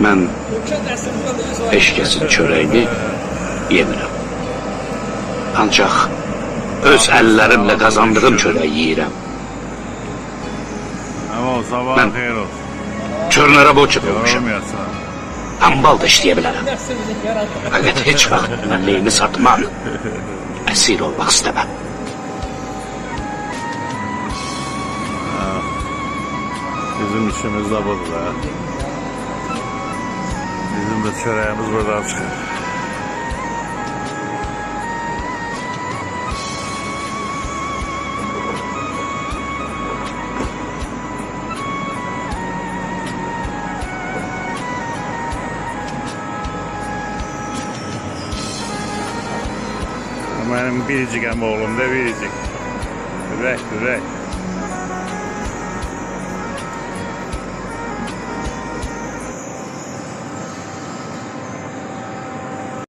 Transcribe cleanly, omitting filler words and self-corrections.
Mən heç kəsin çörəyini yemirəm. Ancaq öz əllərimlə qazandığım çörəyi yeyirəm. Mən çörnərə boçuq olmuşam. Hambal da işləyə bilərəm. Fəqət heç vaxt mənliyimi satmam. Əsir olmaq istəməm. Bizim işimiz de budur ha. Bizim de çöreğimiz buradan çıkar. Benim biricik oğlum da biricik. Ürək.